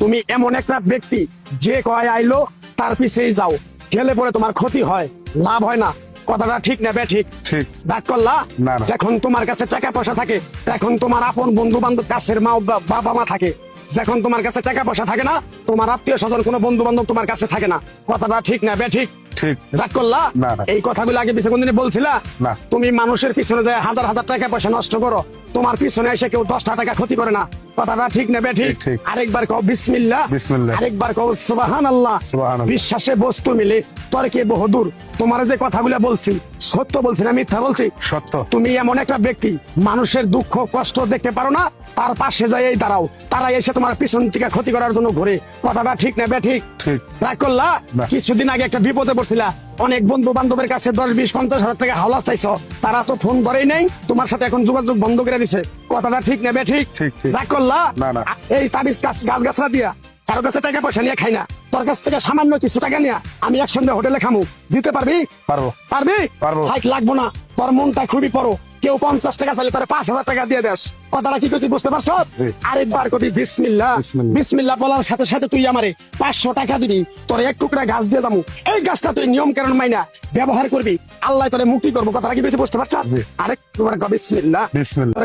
তুমি এমন একটা ব্যক্তি যে কয় আইলো তার পিছেই যাও, গেলে পরে তোমার ক্ষতি হয়, লাভ হয় না। কথাটা ঠিক না ঠিক? ঠিক। ডাক করলা না, না। যখন তোমার কাছে টাকা পয়সা থাকে, এখন তোমার আপন বন্ধু বান্ধব, কাছের মা বাবা মা থাকে। যখন তোমার কাছে টাকা পয়সা থাকে না, তোমার আত্মীয় স্বজন কোনো বন্ধু বান্ধব তোমার কাছে থাকে না। কথাটা ঠিক না ঠিক? ঠিক। রাগ করলা? না, না। এই কথাগুলো আগে পিছনে কোনদিন বলছিলা? না। তুমি মানুষের পিছনে যায় হাজার হাজার টাকা পয়সা নষ্ট করো, তোমার পিছনে এসে কেউ 10টা টাকা ক্ষতি করে না। কথাটা ঠিক না ঠিক? ঠিক। আরেকবার কও বিসমিল্লাহ, বিসমিল্লাহ। আরেকবার কও সুবহানাল্লাহ। সুবহানাল্লাহ। বিশ্বাসে বস্তু মিলে তর্কে বহুদূর। তোমার যে কথাগুলো বলছি সত্য বলছি না মিথ্যা বলছি? সত্য। তুমি এমন একটা ব্যক্তি, মানুষের দুঃখ কষ্ট দেখতে পারো না, তার পাশে যাই দাঁড়াও, তারা এসে তোমার পিছন থেকে ক্ষতি করার জন্য ঘুরে। কথাটা ঠিক না ঠিক? ঠিক। রাগ করলা? না। কিছুদিন আগে একটা বিপদে পড়ছিলা, অনেক বন্ধু বান্ধবের কাছে 10-20-50 হাজার টাকা হাওলা চাইছো, তারা তো ফোন করেই নেই, তোমার সাথে এখন যোগাযোগ বন্ধ করে দিছে। কথাটা ঠিক না ঠিক? ঠিক, ঠিক। রাগ করলা? না, না। এই তাবিজ গাছ গাছরা দিয়া কারো কাছে টাকা পয়সা নিয়ে খাই না, তোর কাছ থেকে সামান্য কিছু টাকা নিয়ে আমি একসঙ্গে হোটেলে খামু, দিতে পারবি? পারবো। পারবি? পারবো। হাইট লাগবো না, তোর মনটা খুবই বড়। কেউ 50 টাকা চাইলে তোর 5,000 টাকা দিয়ে দেস। কথাটা কি করছি বুঝতে পারছ? জি। আরেকবার কবি বিসমিল্লাহ। বিসমিল্লাহ। বিসমিল্লাহ বলার সাথে সাথে তুই আমারে 500 টাকা দিবি, তোর এক টুকরা গাছ দিয়ে যাবো। এই গাছটা তুই নিয়ম কারণ মাইনা ব্যবহার করবি, আল্লাহ তোরে মুক্তি করবো। কথাটা কি বুঝতে পারছ? জি। আরেকবার কবি বিসমিল্লাহ। বিসমিল্লাহ।